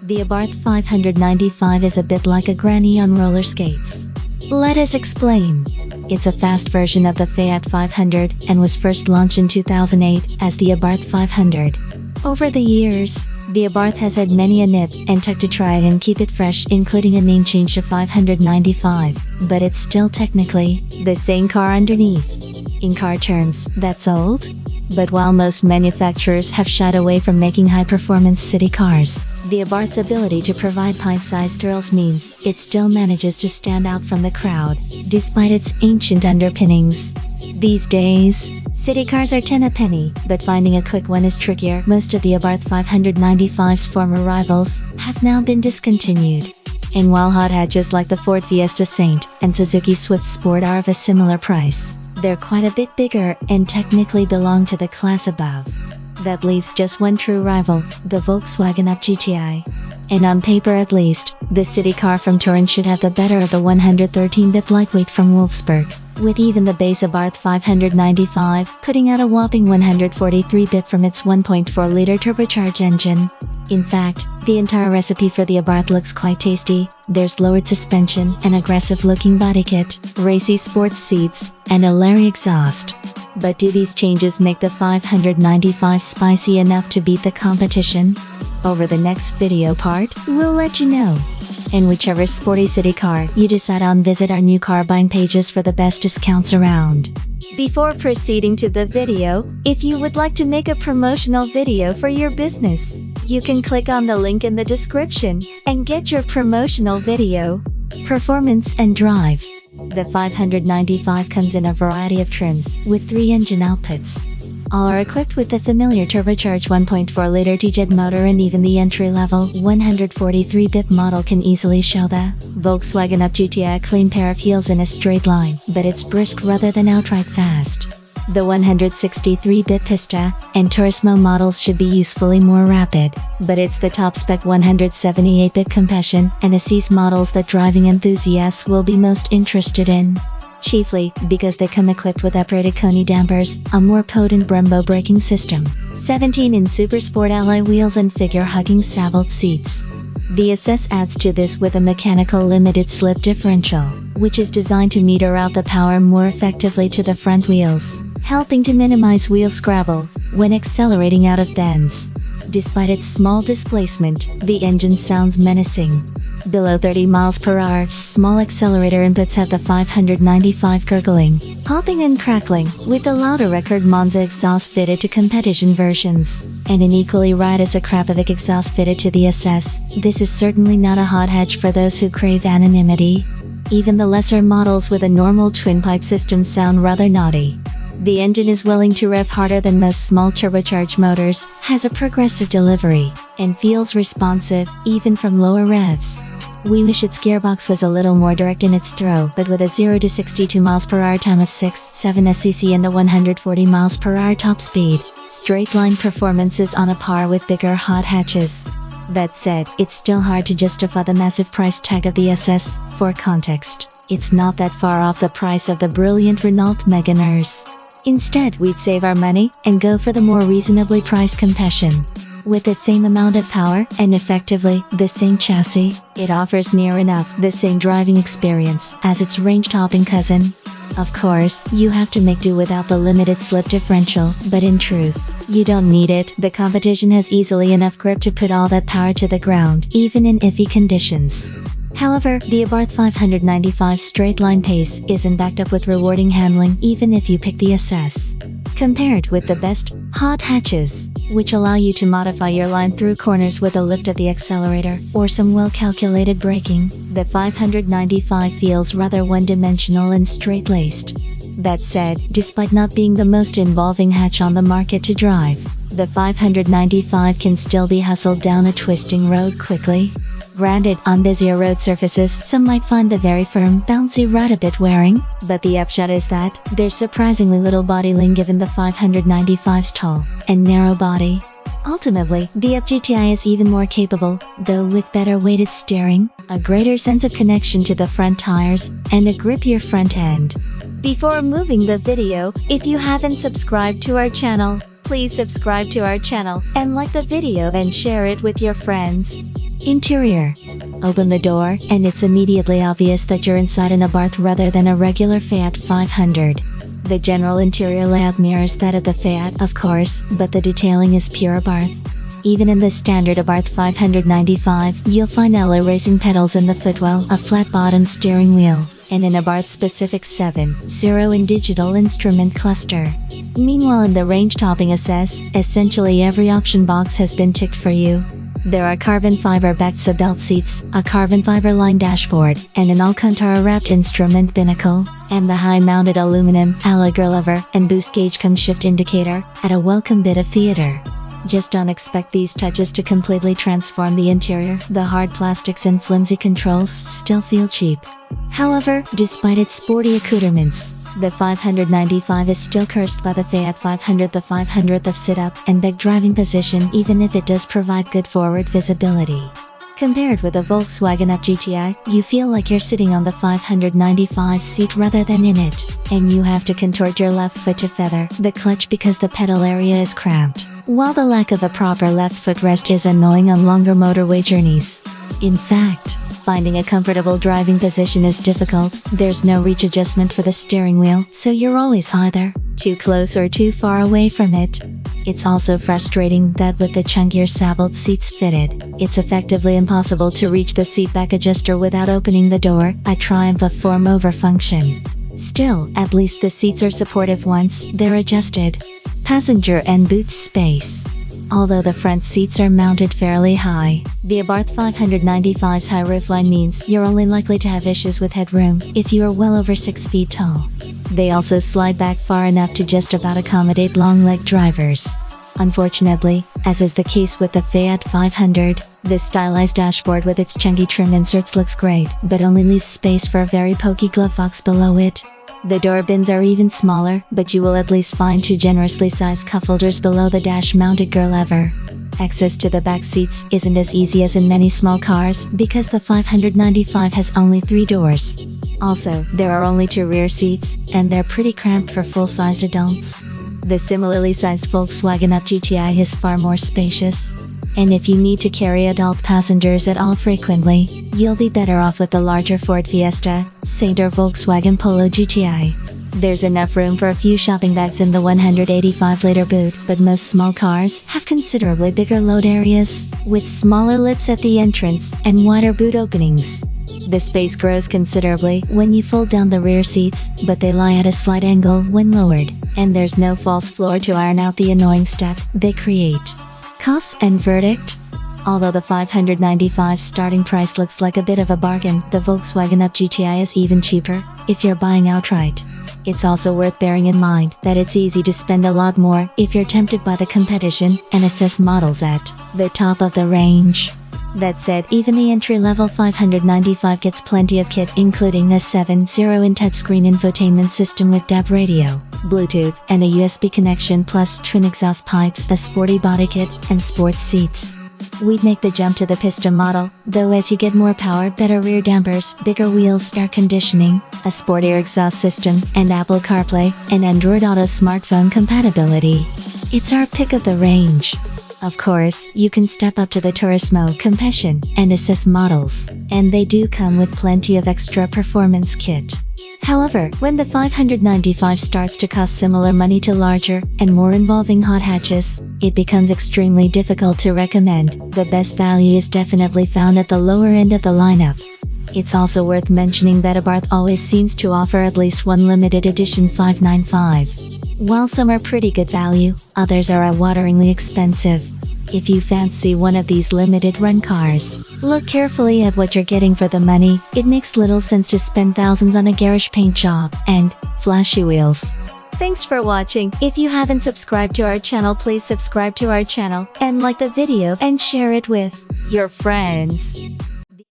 The Abarth 595 is a bit like a granny on roller skates. Let us explain. It's a fast version of the Fiat 500 and was first launched in 2008 as the Abarth 500. Over the years, the Abarth has had many a nip and tuck to try and keep it fresh, including a name change to 595, but it's still technically the same car underneath. In car terms, that's old. But while most manufacturers have shied away from making high-performance city cars, the Abarth's ability to provide pint-size thrills means it still manages to stand out from the crowd, despite its ancient underpinnings. These days, city cars are 10 a penny, but finding a quick one is trickier. Most of the Abarth 595's former rivals have now been discontinued. And while hot hatches like the Ford Fiesta Saint and Suzuki Swift Sport are of a similar price, they're quite a bit bigger and technically belong to the class above. That leaves just one true rival, the Volkswagen Up GTI. And on paper at least, the city car from Turin should have the better of the 113-bit lightweight from Wolfsburg, with even the base Abarth 595 putting out a whopping 143-bit from its 1.4-liter turbocharged engine. In fact, the entire recipe for the Abarth looks quite tasty. There's lowered suspension, an aggressive-looking body kit, racy sports seats, and a Larry exhaust. But do these changes make the 595 spicy enough to beat the competition? Over the next video part, we'll let you know. And whichever sporty city car you decide on, visit our new car buying pages for the best discounts around. Before proceeding to the video, if you would like to make a promotional video for your business, you can click on the link in the description and get your promotional video. Performance and drive. The 595 comes in a variety of trims, with 3 engine outputs. All are equipped with the familiar turbocharged 1.4-liter TJED motor, and even the entry-level 143-bit model can easily show the Volkswagen Up GTI a clean pair of heels in a straight line, but it's brisk rather than outright fast. The 163-bit Fiesta and Turismo models should be usefully more rapid, but it's the top-spec 178-bit Competizione and Assise models that driving enthusiasts will be most interested in. Chiefly because they come equipped with uprated Koni dampers, a more potent Brembo braking system, 17-inch Super Sport alloy wheels, and figure-hugging saddled seats. The SS adds to this with a mechanical limited slip differential, which is designed to meter out the power more effectively to the front wheels, helping to minimize wheel scrabble when accelerating out of bends. Despite its small displacement, the engine sounds menacing. Below 30 miles per hour, small accelerator inputs have the 595 gurgling, popping and crackling, with a louder record Monza exhaust fitted to Competizione versions, and an equally riotous Akrapovic exhaust fitted to the SS. This is certainly not a hot hatch for those who crave anonymity. Even the lesser models with a normal twin-pipe system sound rather naughty. The engine is willing to rev harder than most small turbocharged motors, has a progressive delivery, and feels responsive, even from lower revs. We wish its gearbox was a little more direct in its throw, but with a 0 to 62 miles per hour time of 6.7 SCC and a 140 miles per hour top speed, straight-line performance is on a par with bigger hot hatches. That said, it's still hard to justify the massive price tag of the SS. For context, it's not that far off the price of the brilliant Renault Meganers. Instead, we'd save our money and go for the more reasonably priced Competizione. With the same amount of power and effectively the same chassis, it offers near enough the same driving experience as its range-topping cousin. Of course, you have to make do without the limited slip differential, but in truth, you don't need it. The Competizione has easily enough grip to put all that power to the ground, even in iffy conditions. However, the Abarth 595's straight-line pace isn't backed up with rewarding handling even if you pick the SS. Compared with the best hot hatches, which allow you to modify your line through corners with a lift of the accelerator or some well-calculated braking, the 595 feels rather one-dimensional and straight-laced. That said, despite not being the most involving hatch on the market to drive, the 595 can still be hustled down a twisting road quickly. Granted, on busier road surfaces, some might find the very firm, bouncy ride a bit wearing, but the upshot is that there's surprisingly little body lean given the 595's tall and narrow body. Ultimately, the Up GTI is even more capable, though with better weighted steering, a greater sense of connection to the front tires, and a grippier front end. Before moving the video, if you haven't subscribed to our channel, please subscribe to our channel and like the video and share it with your friends. Interior. Open the door, and it's immediately obvious that you're inside an Abarth rather than a regular Fiat 500. The general interior layout mirrors that of the Fiat, of course, but the detailing is pure Abarth. Even in the standard Abarth 595, you'll find alloy racing pedals in the footwell, a flat-bottom steering wheel, and an Abarth-specific 7.0 digital instrument cluster. Meanwhile, in the range-topping SS, essentially every option box has been ticked for you. There are carbon fiber-backed seatbelt seats, a carbon fiber-lined dashboard, and an Alcantara-wrapped instrument binnacle, and the high-mounted aluminum alloy lever and boost gauge cum shift indicator, at a welcome bit of theater. Just don't expect these touches to completely transform the interior. The hard plastics and flimsy controls still feel cheap. However, despite its sporty accoutrements, the 595 is still cursed by the Fiat 500, the 500th of sit-up and big driving position, even if it does provide good forward visibility. Compared with the Volkswagen Up GTI, you feel like you're sitting on the 595 seat rather than in it, and you have to contort your left foot to feather the clutch because the pedal area is cramped, while the lack of a proper left footrest is annoying on longer motorway journeys. In fact, finding a comfortable driving position is difficult. There's no reach adjustment for the steering wheel, so you're always either too close or too far away from it. It's also frustrating that with the chunkier saddled seats fitted, it's effectively impossible to reach the seatback adjuster without opening the door, a triumph of form over function. Still, at least the seats are supportive once they're adjusted. Passenger and boot space. Although the front seats are mounted fairly high, the Abarth 595's high roofline means you're only likely to have issues with headroom if you are well over 6 feet tall. They also slide back far enough to just about accommodate long-legged drivers. Unfortunately, as is the case with the Fiat 500, the stylized dashboard with its chunky trim inserts looks great, but only leaves space for a very pokey glove box below it. The door bins are even smaller, but you will at least find two generously sized cup holders below the dash-mounted gear lever. Access to the back seats isn't as easy as in many small cars because the 595 has only 3 doors. Also, there are only 2 rear seats, and they're pretty cramped for full-sized adults. The similarly sized Volkswagen Up GTI is far more spacious. And if you need to carry adult passengers at all frequently, you'll be better off with the larger Ford Fiesta, Saint or Volkswagen Polo GTI. There's enough room for a few shopping bags in the 185-liter boot, but most small cars have considerably bigger load areas, with smaller lips at the entrance and wider boot openings. The space grows considerably when you fold down the rear seats, but they lie at a slight angle when lowered, and there's no false floor to iron out the annoying stuff they create. Costs and verdict. Although the 595 starting price looks like a bit of a bargain, the Volkswagen Up GTI is even cheaper if you're buying outright. It's also worth bearing in mind that it's easy to spend a lot more if you're tempted by the Competizione and SS models at the top of the range. That said, even the entry-level 595 gets plenty of kit, including a 7.0 touchscreen infotainment system with DAB radio, Bluetooth, and a USB connection, plus twin exhaust pipes, a sporty body kit, and sports seats. We'd make the jump to the Fiesta model, though, as you get more power, better rear dampers, bigger wheels, air conditioning, a sportier exhaust system, and Apple CarPlay and Android Auto smartphone compatibility. It's our pick of the range. Of course, you can step up to the Turismo, Competizione, and SS models, and they do come with plenty of extra performance kit. However, when the 595 starts to cost similar money to larger and more involving hot hatches, it becomes extremely difficult to recommend. The best value is definitely found at the lower end of the lineup. It's also worth mentioning that Abarth always seems to offer at least one limited edition 595. While some are pretty good value, others are eye-wateringly expensive. If you fancy one of these limited run cars, look carefully at what you're getting for the money. It makes little sense to spend thousands on a garish paint job and flashy wheels. Thanks for watching. If you haven't subscribed to our channel, please subscribe to our channel and like the video and share it with your friends.